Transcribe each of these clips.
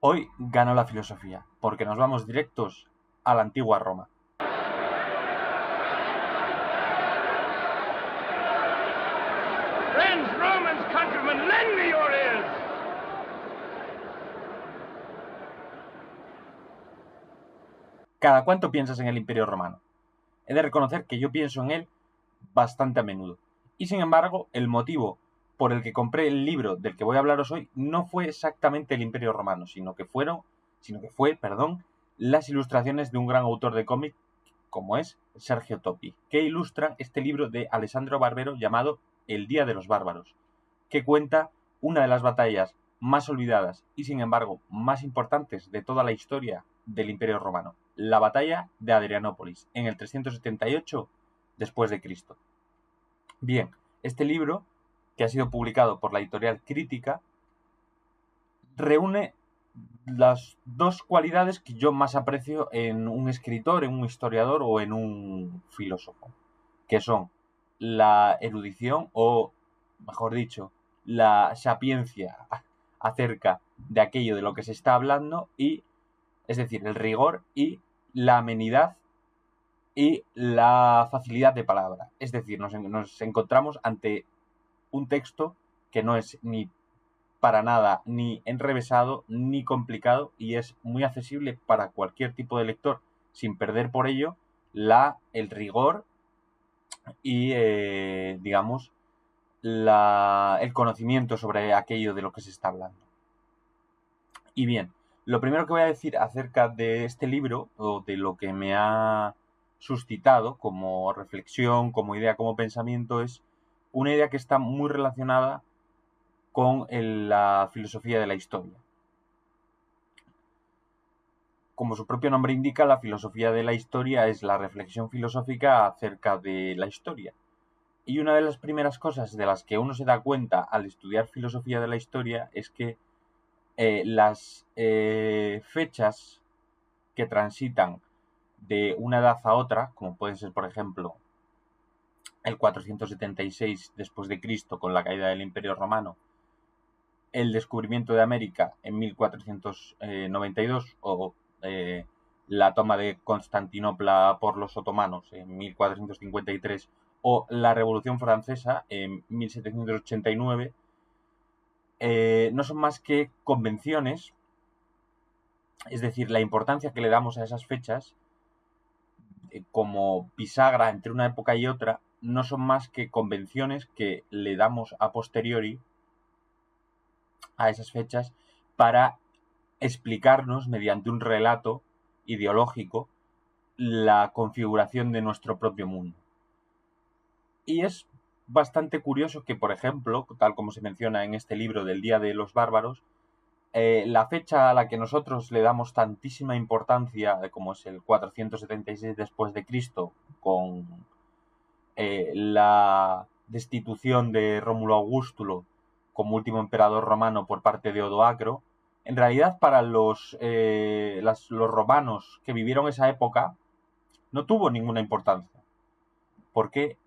Hoy ganó la filosofía, porque nos vamos directos a la antigua Roma. Friends, Romans, countrymen, lend me your ears. ¿Cada cuánto piensas en el Imperio Romano? He de reconocer que yo pienso en él bastante a menudo. Y sin embargo, el motivo por el que compré el libro del que voy a hablaros hoy no fue exactamente el Imperio Romano, sino que fue, las ilustraciones de un gran autor de cómic como es Sergio Topi, que ilustra este libro de Alessandro Barbero llamado El Día de los Bárbaros, que cuenta una de las batallas más olvidadas y sin embargo más importantes de toda la historia del Imperio Romano, la batalla de Adrianópolis, en el 378 después de Cristo. Bien, este libro, que ha sido publicado por la editorial Crítica, reúne las dos cualidades que yo más aprecio en un escritor, en un historiador o en un filósofo, que son la erudición o, mejor dicho, la sapiencia acerca de aquello de lo que se está hablando y, es decir, el rigor y la amenidad y la facilidad de palabra. Es decir, nos encontramos ante un texto que no es ni para nada ni enrevesado ni complicado y es muy accesible para cualquier tipo de lector sin perder por ello el rigor y digamos el conocimiento sobre aquello de lo que se está hablando. Y bien, lo primero que voy a decir acerca de este libro o de lo que me ha suscitado como reflexión, como idea, como pensamiento es una idea que está muy relacionada con la filosofía de la historia. Como su propio nombre indica, la filosofía de la historia es la reflexión filosófica acerca de la historia. Y una de las primeras cosas de las que uno se da cuenta al estudiar filosofía de la historia es que las fechas que transitan de una edad a otra, como pueden ser, por ejemplo, el 476 después de Cristo con la caída del Imperio Romano, el descubrimiento de América en 1492 o la toma de Constantinopla por los otomanos en 1453 o la Revolución Francesa en 1789, no son más que convenciones, es decir, la importancia que le damos a esas fechas como bisagra entre una época y otra, no son más que convenciones que le damos a posteriori a esas fechas para explicarnos mediante un relato ideológico la configuración de nuestro propio mundo. Y es bastante curioso que, por ejemplo, tal como se menciona en este libro del Día de los Bárbaros, la fecha a la que nosotros le damos tantísima importancia, como es el 476 después de Cristo, con la destitución de Rómulo Augustulo como último emperador romano por parte de Odoacro, en realidad para los romanos que vivieron esa época no tuvo ninguna importancia, porque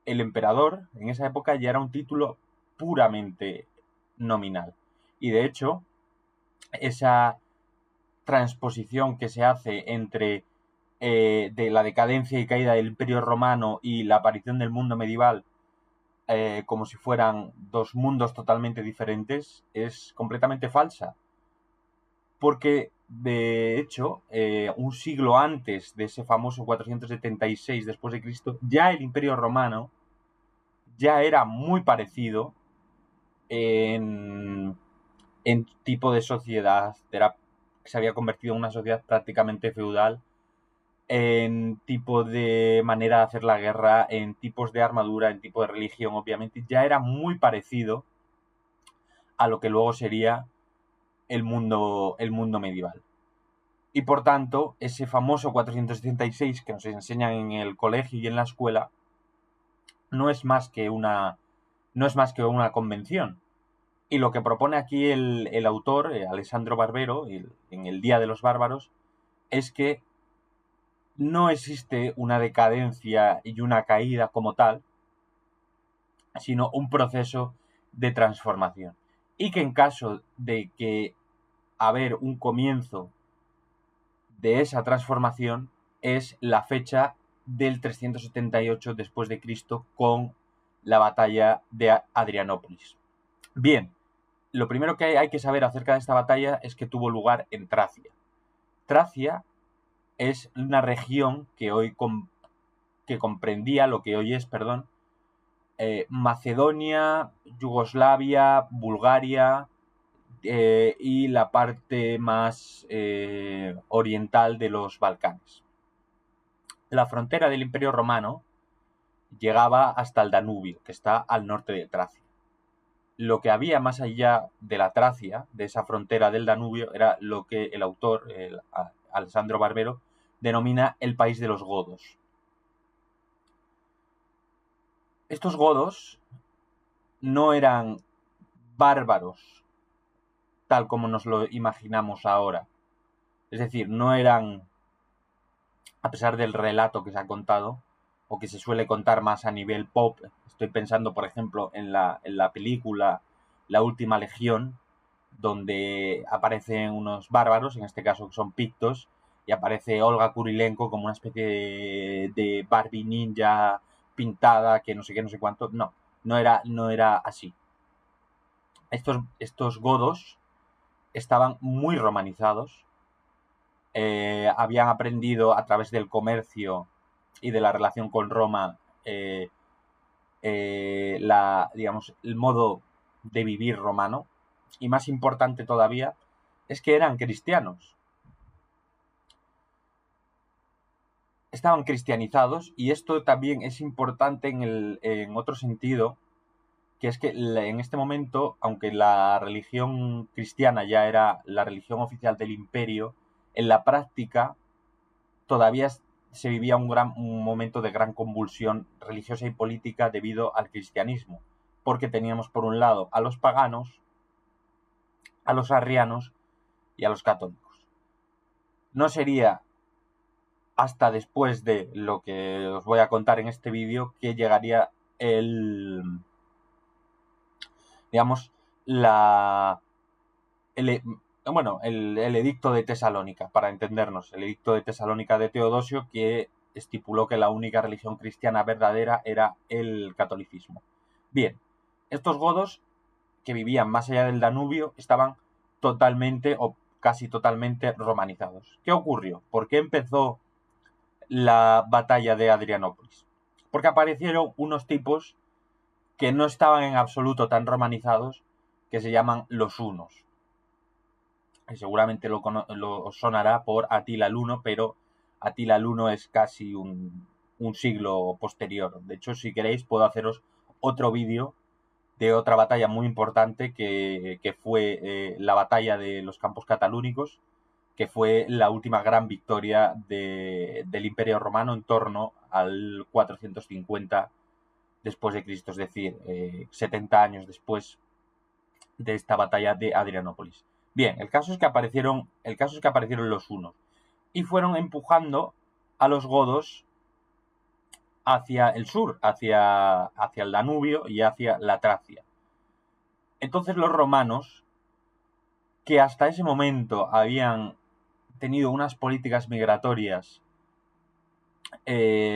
el emperador en esa época ya era un título puramente nominal. Y de hecho, esa transposición que se hace entre de la decadencia y caída del Imperio Romano y la aparición del mundo medieval como si fueran dos mundos totalmente diferentes es completamente falsa. Porque, de hecho, un siglo antes de ese famoso 476 después de Cristo, ya el Imperio Romano ya era muy parecido en tipo de sociedad. Se había convertido en una sociedad prácticamente feudal, en tipo de manera de hacer la guerra, en tipos de armadura, en tipo de religión, obviamente, ya era muy parecido a lo que luego sería el mundo medieval. Y por tanto, ese famoso 476 que nos enseñan en el colegio y en la escuela no es más que una convención. Y lo que propone aquí el autor, Alessandro Barbero, en El Día de los Bárbaros, es que no existe una decadencia y una caída como tal, sino un proceso de transformación. Y que en caso de que haber un comienzo de esa transformación es la fecha del 378 después de Cristo con la batalla de Adrianópolis. Bien, lo primero que hay que saber acerca de esta batalla es que tuvo lugar en Tracia. Tracia es una región que comprendía lo que hoy es, Macedonia, Yugoslavia, Bulgaria y la parte más oriental de los Balcanes. La frontera del Imperio Romano llegaba hasta el Danubio, que está al norte de Tracia. Lo que había más allá de la Tracia, de esa frontera del Danubio, era lo que el autor, Alessandro Barbero, denomina el país de los godos. Estos godos no eran bárbaros, tal como nos lo imaginamos ahora. Es decir, no eran, a pesar del relato que se ha contado, o que se suele contar más a nivel pop. Estoy pensando, por ejemplo, en la película La Última Legión, donde aparecen unos bárbaros, en este caso que son pictos, y aparece Olga Kurilenko como una especie de Barbie ninja pintada, que no sé qué, no sé cuánto. No era así. Estos godos estaban muy romanizados, habían aprendido a través del comercio y de la relación con Roma el modo de vivir romano, y más importante todavía es que eran cristianos. Estaban cristianizados, y esto también es importante en otro sentido, que es que en este momento, aunque la religión cristiana ya era la religión oficial del imperio, en la práctica todavía se vivía un momento de gran convulsión religiosa y política debido al cristianismo, porque teníamos por un lado a los paganos, a los arrianos y a los católicos. No sería hasta después de lo que os voy a contar en este vídeo que llegaría el edicto de Tesalónica, para entendernos, el edicto de Tesalónica de Teodosio, que estipuló que la única religión cristiana verdadera era el catolicismo. Bien, estos godos que vivían más allá del Danubio estaban totalmente o casi totalmente romanizados. ¿Qué ocurrió? ¿Por qué empezó la batalla de Adrianópolis? Porque aparecieron unos tipos que no estaban en absoluto tan romanizados, que se llaman los hunos. Y seguramente lo sonará por Atila el Huno, pero Atila el Huno es casi un siglo posterior. De hecho, si queréis, puedo haceros otro vídeo de otra batalla muy importante que fue la batalla de los Campos Catalúnicos, que fue la última gran victoria del Imperio Romano en torno al 450 después de Cristo, es decir, 70 años después de esta batalla de Adrianópolis. Bien, el caso es que aparecieron los hunos y fueron empujando a los godos hacia el sur, hacia el Danubio y hacia la Tracia. Entonces los romanos, que hasta ese momento habían tenido unas políticas migratorias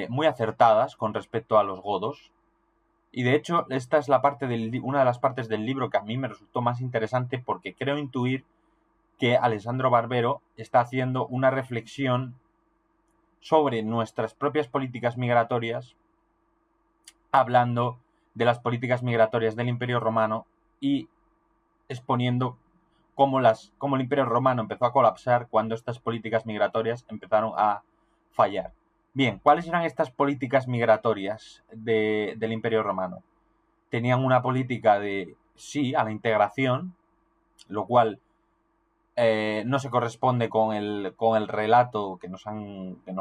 muy acertadas con respecto a los godos, y de hecho esta es una de las partes del libro que a mí me resultó más interesante, porque creo intuir que Alessandro Barbero está haciendo una reflexión sobre nuestras propias políticas migratorias, hablando de las políticas migratorias del Imperio Romano y exponiendo cómo el Imperio Romano empezó a colapsar cuando estas políticas migratorias empezaron a fallar. Bien, ¿cuáles eran estas políticas migratorias del Imperio Romano? Tenían una política de sí a la integración, lo cual no se corresponde con el relato que nos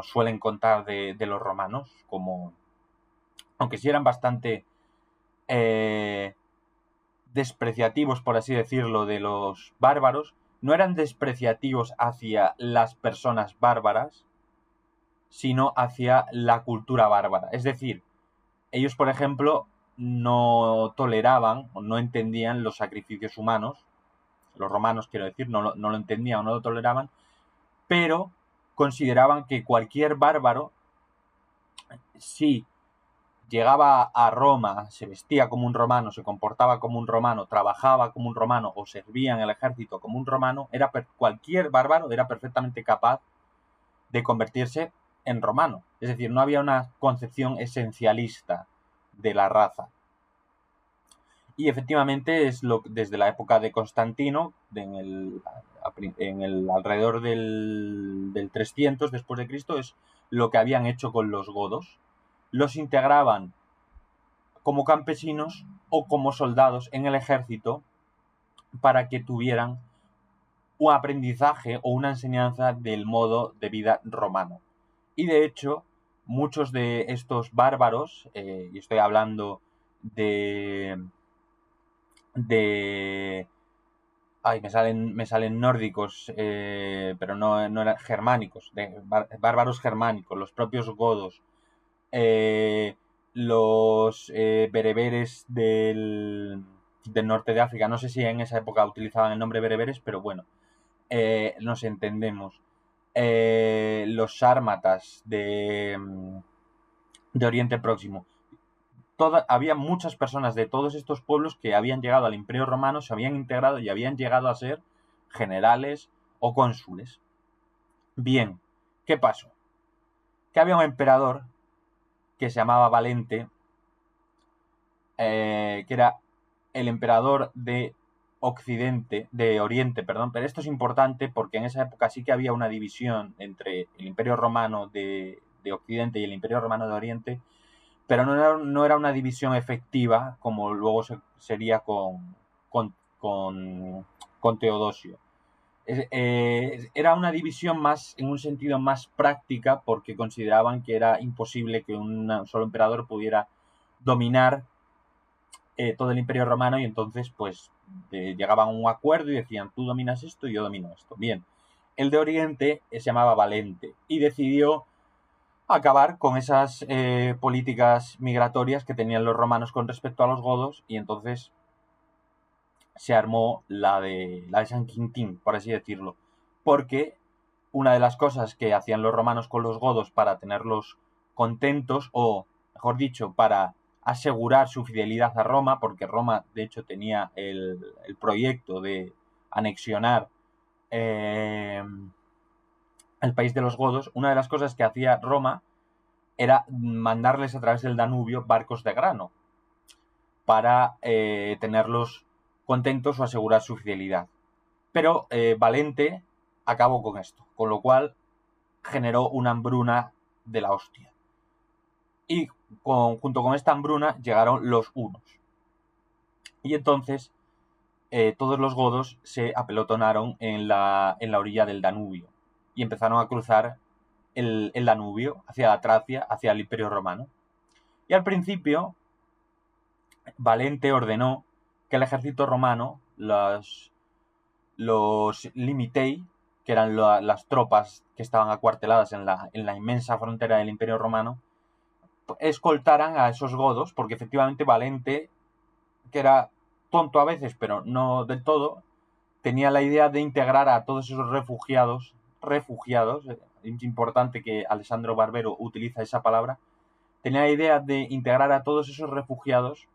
suelen contar de los romanos, aunque sí eran bastante despreciativos, por así decirlo, de los bárbaros. No eran despreciativos hacia las personas bárbaras, sino hacia la cultura bárbara. Es decir, ellos, por ejemplo, no toleraban o no entendían los sacrificios humanos, los romanos quiero decir, no lo entendían o no lo toleraban, pero consideraban que cualquier bárbaro, si llegaba a Roma, se vestía como un romano, se comportaba como un romano, trabajaba como un romano o servía en el ejército como un romano, cualquier bárbaro era perfectamente capaz de convertirse en romano. Es decir, no había una concepción esencialista de la raza. Y efectivamente desde la época de Constantino, en el alrededor del 300 después de Cristo, es lo que habían hecho con los godos. Los integraban como campesinos o como soldados en el ejército para que tuvieran un aprendizaje o una enseñanza del modo de vida romano. Y de hecho, muchos de estos bárbaros, y estoy hablando ay, me salen nórdicos, pero no eran germánicos, bárbaros germánicos, los propios godos, los bereberes del norte de África. No sé si en esa época utilizaban el nombre bereberes, pero bueno, nos entendemos. Los sármatas de Oriente Próximo. Había muchas personas de todos estos pueblos que habían llegado al Imperio Romano, se habían integrado y habían llegado a ser generales o cónsules. Bien, ¿qué pasó? Que había un emperador que se llamaba Valente, que era el emperador de Oriente, pero esto es importante porque en esa época sí que había una división entre el Imperio Romano de Occidente y el Imperio Romano de Oriente, pero no era una división efectiva como luego sería con Teodosio. Era una división más en un sentido más práctica porque consideraban que era imposible que un solo emperador pudiera dominar todo el Imperio Romano, y entonces pues llegaban a un acuerdo y decían, tú dominas esto y yo domino esto. Bien, el de Oriente se llamaba Valente y decidió acabar con esas políticas migratorias que tenían los romanos con respecto a los godos, y entonces se armó la de San Quintín, por así decirlo, porque una de las cosas que hacían los romanos con los godos para tenerlos contentos, o mejor dicho, para asegurar su fidelidad a Roma, porque Roma de hecho tenía el proyecto de anexionar el país de los godos, una de las cosas que hacía Roma era mandarles a través del Danubio barcos de grano para tenerlos contentos o asegurar su fidelidad. Pero Valente acabó con esto, con lo cual generó una hambruna de la hostia. Y junto con esta hambruna llegaron los hunos. Y entonces todos los godos se apelotonaron en la orilla del Danubio y empezaron a cruzar el Danubio hacia la Tracia, hacia el Imperio Romano. Y al principio Valente ordenó que el ejército romano, los Limitei, que eran las tropas que estaban acuarteladas en la inmensa frontera del Imperio Romano, escoltaran a esos godos, porque efectivamente Valente, que era tonto a veces, pero no del todo, tenía la idea de integrar a todos esos refugiados, es importante que Alessandro Barbero utiliza esa palabra, tenía la idea de integrar a todos esos refugiados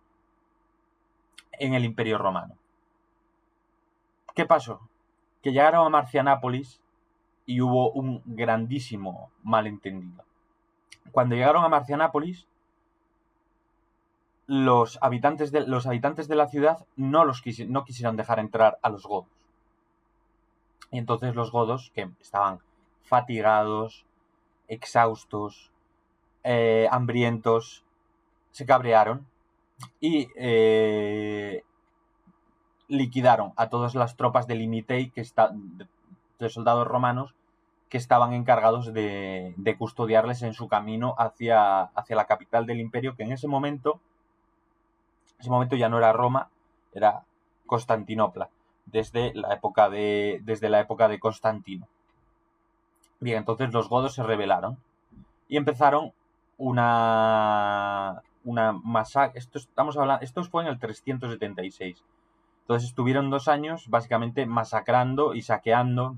en el Imperio Romano. ¿Qué pasó? Que llegaron a Marcianápolis y hubo un grandísimo malentendido. Cuando llegaron a Marcianápolis, los habitantes de la ciudad no quisieron dejar entrar a los godos. Y entonces los godos, que estaban fatigados, exhaustos, hambrientos, se cabrearon y liquidaron a todas las tropas de Limitei, de soldados romanos, que estaban encargados de custodiarles en su camino hacia la capital del imperio, que en ese momento ya no era Roma, era Constantinopla, desde la época de Constantino. Bien, entonces los godos se rebelaron y empezaron una masacre. Esto fue en el 376. Entonces estuvieron 2 años básicamente masacrando y saqueando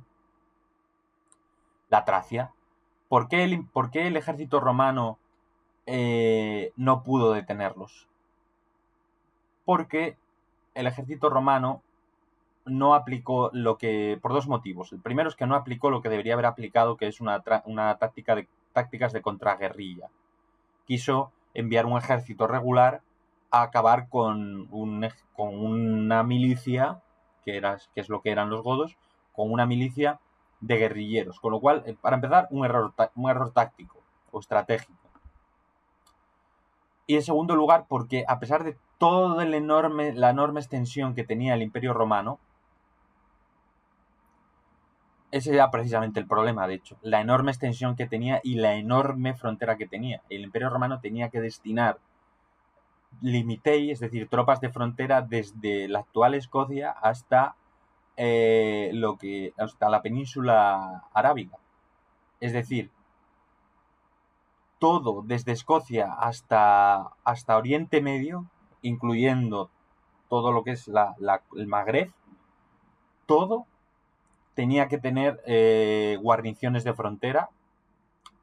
la Tracia. ¿Por qué el ejército romano no pudo detenerlos? Porque el ejército romano no aplicó por 2 motivos. El primero es que no aplicó lo que debería haber aplicado, que es una tácticas de contraguerrilla. Quiso enviar un ejército regular a acabar con una milicia, que es lo que eran los godos, con una milicia de guerrilleros. Con lo cual, para empezar, un error táctico o estratégico. Y en segundo lugar, porque a pesar de toda la enorme extensión que tenía el Imperio Romano, ese era precisamente el problema, de hecho, la enorme extensión que tenía y la enorme frontera que tenía. El Imperio Romano tenía que destinar limitei, es decir, tropas de frontera desde la actual Escocia hasta hasta la península arábiga. Es decir, todo desde Escocia hasta Oriente Medio, incluyendo todo lo que es el Magreb, todo tenía que tener guarniciones de frontera,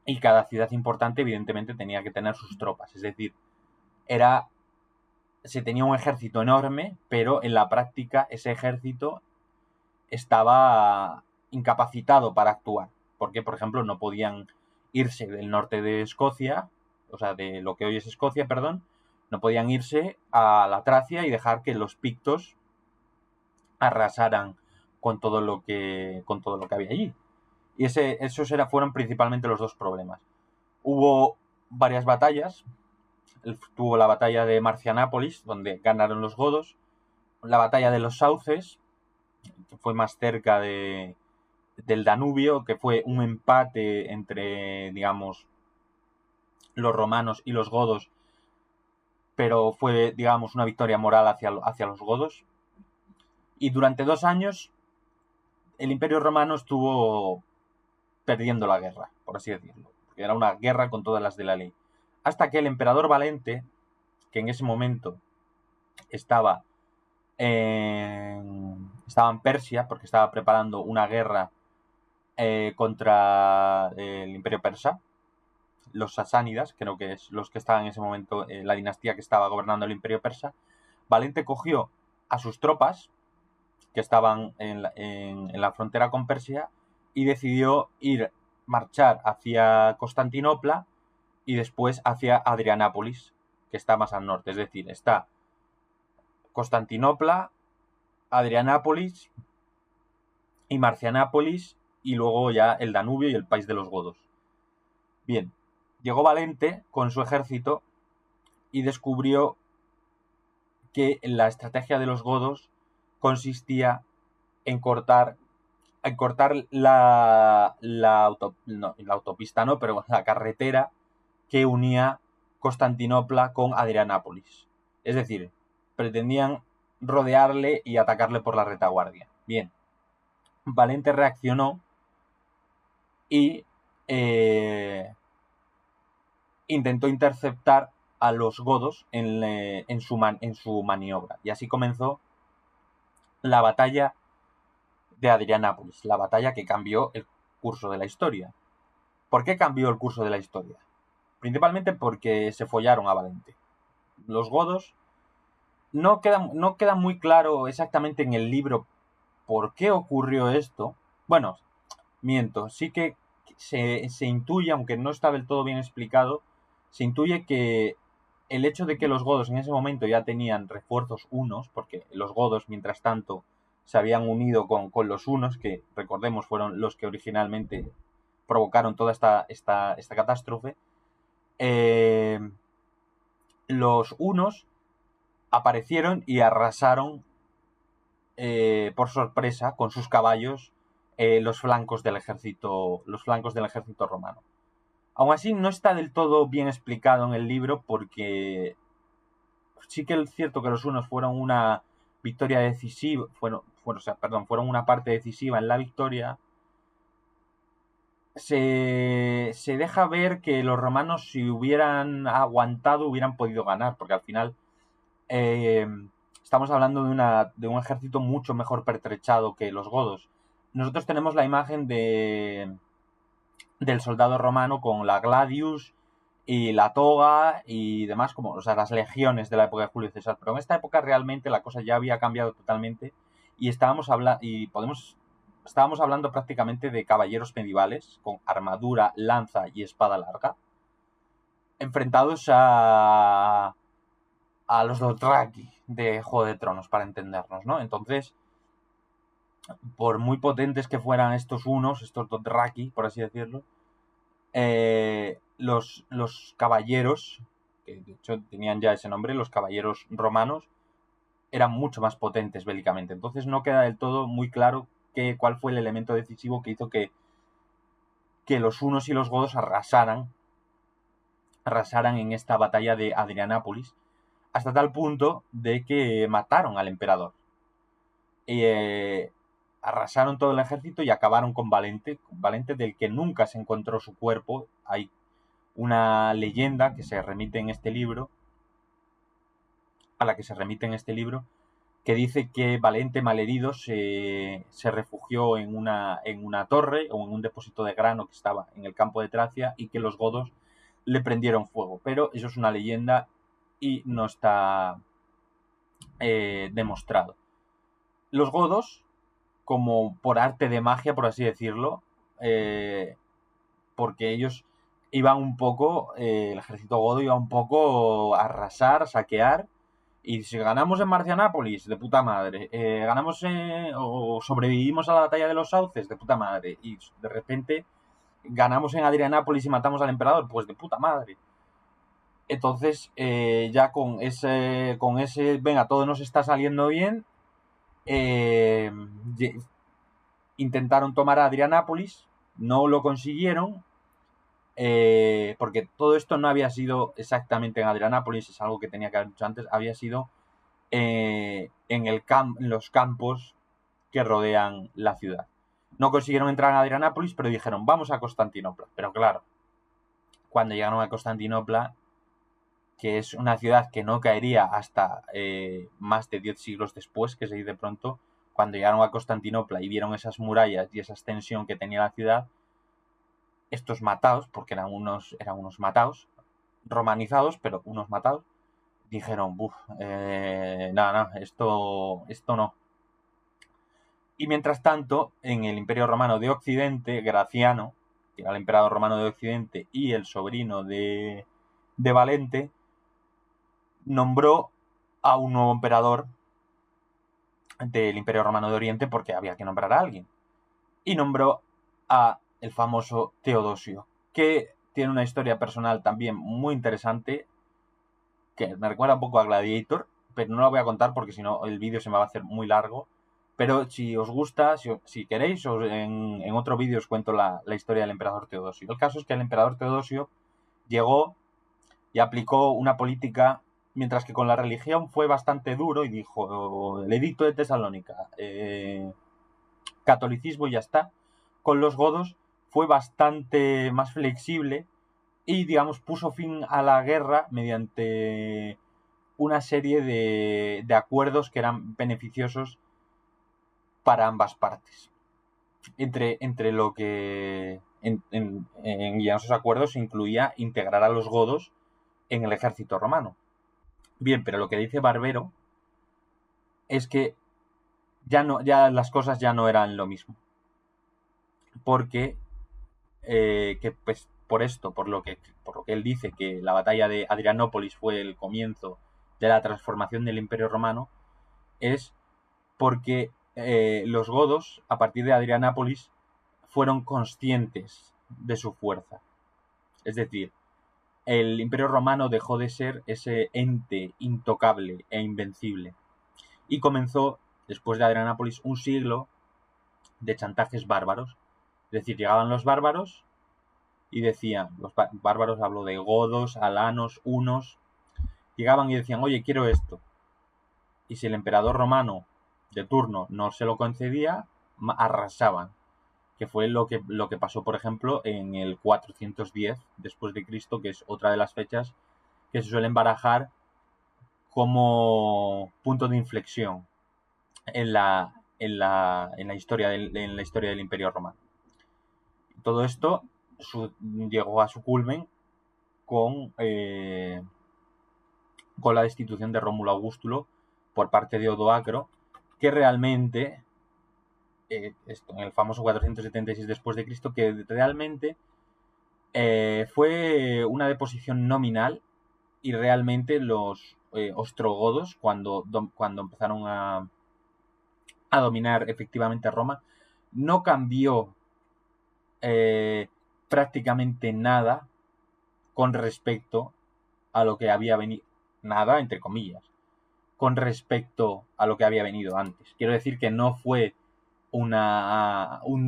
y cada ciudad importante evidentemente tenía que tener sus tropas. Es decir, se tenía un ejército enorme, pero en la práctica ese ejército estaba incapacitado para actuar, porque, por ejemplo, no podían irse del norte de Escocia, o sea, de lo que hoy es Escocia, perdón, no podían irse a la Tracia y dejar que los pictos arrasaran con todo lo que había allí. Y esos fueron principalmente los 2 problemas. Hubo varias batallas. Tuvo la batalla de Marcianápolis, donde ganaron los godos. La batalla de los Sauces, que fue más cerca del Danubio, que fue un empate entre, digamos, los romanos y los godos, pero fue, digamos, una victoria moral hacia los godos. Y durante 2 años el Imperio Romano estuvo perdiendo la guerra, por así decirlo, porque era una guerra con todas las de la ley. Hasta que el emperador Valente, que en ese momento estaba en Persia, porque estaba preparando una guerra contra el Imperio Persa, los sasánidas, creo que es los que estaban en ese momento, la dinastía que estaba gobernando el Imperio Persa. Valente cogió a sus tropas, que estaban en la frontera con Persia, y decidió marchar hacia Constantinopla y después hacia Adrianápolis, que está más al norte. Es decir, está Constantinopla, Adrianápolis y Marcianápolis, y luego ya el Danubio y el país de los godos. Bien, llegó Valente con su ejército y descubrió que la estrategia de los godos consistía en cortar la autopista, no, pero la carretera que unía Constantinopla con Adrianápolis. Es decir, pretendían rodearle y atacarle por la retaguardia. Bien, Valente reaccionó y intentó interceptar a los godos en su maniobra. Y así comenzó la batalla de Adrianápolis, la batalla que cambió el curso de la historia. ¿Por qué cambió el curso de la historia? Principalmente porque se follaron a Valente. Los godos no queda muy claro exactamente en el libro por qué ocurrió esto. Bueno, miento, sí que se intuye, aunque no está del todo bien explicado, se intuye que el hecho de que los godos en ese momento ya tenían refuerzos hunos, porque los godos, mientras tanto, se habían unido con los hunos, que recordemos fueron los que originalmente provocaron toda esta catástrofe. Los hunos aparecieron y arrasaron por sorpresa con sus caballos los flancos del ejército romano. Aún así, no está del todo bien explicado en el libro, porque sí que es cierto que los hunos fueron una victoria decisiva, fueron una parte decisiva en la victoria. Se deja ver que los romanos, si hubieran aguantado, hubieran podido ganar, porque al final estamos hablando de un ejército mucho mejor pertrechado que los godos. Nosotros tenemos la imagen del soldado romano con la gladius y la toga y demás, como, o sea, las legiones de la época de Julio César. Pero en esta época realmente la cosa ya había cambiado totalmente y estábamos hablando prácticamente de caballeros medievales con armadura, lanza y espada larga, enfrentados a los Dothraki de Juego de Tronos, para entendernos, ¿no? Entonces, por muy potentes que fueran estos Dothraki, por así decirlo, los caballeros, que de hecho tenían ya ese nombre, los caballeros romanos, eran mucho más potentes bélicamente. Entonces no queda del todo muy claro cuál fue el elemento decisivo que hizo que los hunos y los godos arrasaran en esta batalla de Adrianápolis, hasta tal punto de que mataron al emperador. Arrasaron todo el ejército y acabaron con Valente, del que nunca se encontró su cuerpo. Hay una leyenda que se remite en este libro, que dice que Valente, malherido, se refugió en una torre o en un depósito de grano que estaba en el campo de Tracia y que los godos le prendieron fuego. Pero eso es una leyenda y no está demostrado. Los godos, como por arte de magia, por así decirlo, porque ellos iban un poco, el ejército godo iba un poco a arrasar, saquear, y si ganamos en Marcianápolis, de puta madre, ganamos o sobrevivimos a la batalla de los sauces, de puta madre, y de repente ganamos en Adrianápolis y matamos al emperador, pues de puta madre. Entonces, ya con ese, venga, todo nos está saliendo bien, intentaron tomar a Adrianápolis, no lo consiguieron, porque todo esto no había sido exactamente en Adrianápolis, es algo que tenía que haber dicho antes, había sido en los campos que rodean la ciudad. No consiguieron entrar en Adrianápolis, pero dijeron, vamos a Constantinopla. Pero claro, cuando llegaron a Constantinopla, que es una ciudad que no caería hasta más de 10 siglos después, que se dice pronto, cuando llegaron a Constantinopla y vieron esas murallas y esa extensión que tenía la ciudad, estos mataos, porque eran unos mataos, romanizados, pero unos mataos, dijeron, nada, esto no. Y mientras tanto, en el Imperio Romano de Occidente, Graciano, que era el emperador romano de Occidente y el sobrino de Valente, nombró a un nuevo emperador del Imperio Romano de Oriente, porque había que nombrar a alguien. Y nombró a el famoso Teodosio, que tiene una historia personal también muy interesante, que me recuerda un poco a Gladiator, pero no la voy a contar porque si no el vídeo se me va a hacer muy largo. Pero si os gusta, si queréis, en otro vídeo os cuento la historia del emperador Teodosio. El caso es que el emperador Teodosio llegó y aplicó una política, mientras que con la religión fue bastante duro y dijo, el edicto de Tesalónica, catolicismo y ya está. Con los godos fue bastante más flexible y, digamos, puso fin a la guerra mediante una serie de acuerdos que eran beneficiosos para ambas partes. Entre lo que en esos acuerdos incluía integrar a los godos en el ejército romano. Bien, pero lo que dice Barbero es que ya las cosas ya no eran lo mismo. Porque pues por lo que él dice que la batalla de Adrianópolis fue el comienzo de la transformación del Imperio Romano, es porque los godos, a partir de Adrianápolis, fueron conscientes de su fuerza. Es decir, el Imperio Romano dejó de ser ese ente intocable e invencible y comenzó, después de Adrianápolis, un siglo de chantajes bárbaros. Es decir, llegaban los bárbaros y decían, los bárbaros, hablo de godos, alanos, hunos, llegaban y decían, oye, quiero esto. Y si el emperador romano de turno no se lo concedía, arrasaban. Que fue lo que pasó, por ejemplo, en el 410 después de Cristo, que es otra de las fechas que se suelen barajar como punto de inflexión en la historia del Imperio Romano. Todo esto llegó a su culmen con la destitución de Rómulo Augustulo por parte de Odoacro, que realmente, esto en el famoso 476 después de Cristo, que realmente fue una deposición nominal, y realmente los ostrogodos, cuando empezaron a dominar efectivamente Roma, no cambió prácticamente nada con respecto a lo que había venido, nada entre comillas, con respecto a lo que había venido antes. Quiero decir que no fue un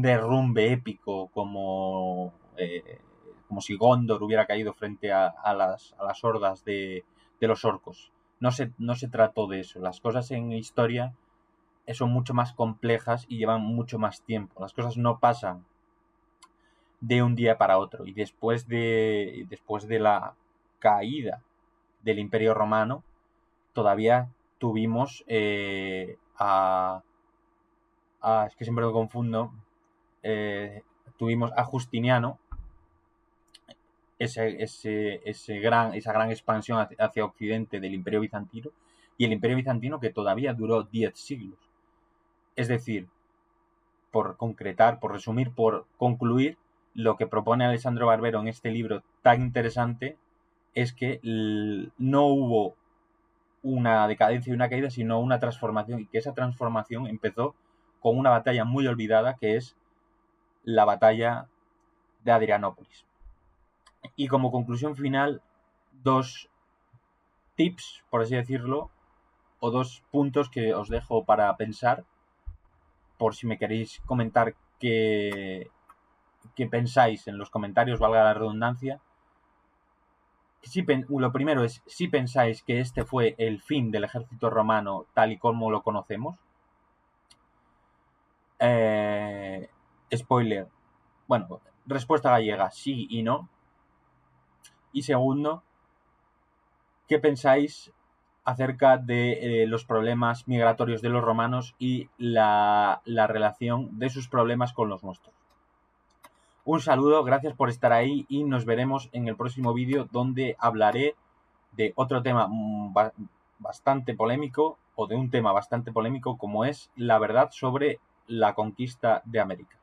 derrumbe épico como si Gondor hubiera caído frente a las hordas de los orcos. No se trató de eso. Las cosas en historia son mucho más complejas y llevan mucho más tiempo. Las cosas no pasan de un día para otro. Y después de la caída del Imperio Romano, todavía tuvimos es que siempre lo confundo, tuvimos a Justiniano, esa gran expansión hacia Occidente del Imperio Bizantino, y el Imperio Bizantino que todavía duró 10 siglos. Es decir, por concretar, por resumir, por concluir, lo que propone Alessandro Barbero en este libro tan interesante es que no hubo una decadencia y una caída, sino una transformación, y que esa transformación empezó con una batalla muy olvidada, que es la batalla de Adrianópolis. Y como conclusión final, 2 tips, por así decirlo, o 2 puntos que os dejo para pensar, por si me queréis comentar qué pensáis en los comentarios, valga la redundancia. Lo primero es si pensáis que este fue el fin del ejército romano tal y como lo conocemos. Spoiler, bueno, respuesta gallega, sí y no. Y segundo, ¿qué pensáis acerca de los problemas migratorios de los romanos y la relación de sus problemas con los nuestros? Un saludo, gracias por estar ahí y nos veremos en el próximo vídeo, donde hablaré de otro tema bastante polémico, o de un tema bastante polémico, como es la verdad sobre la conquista de América.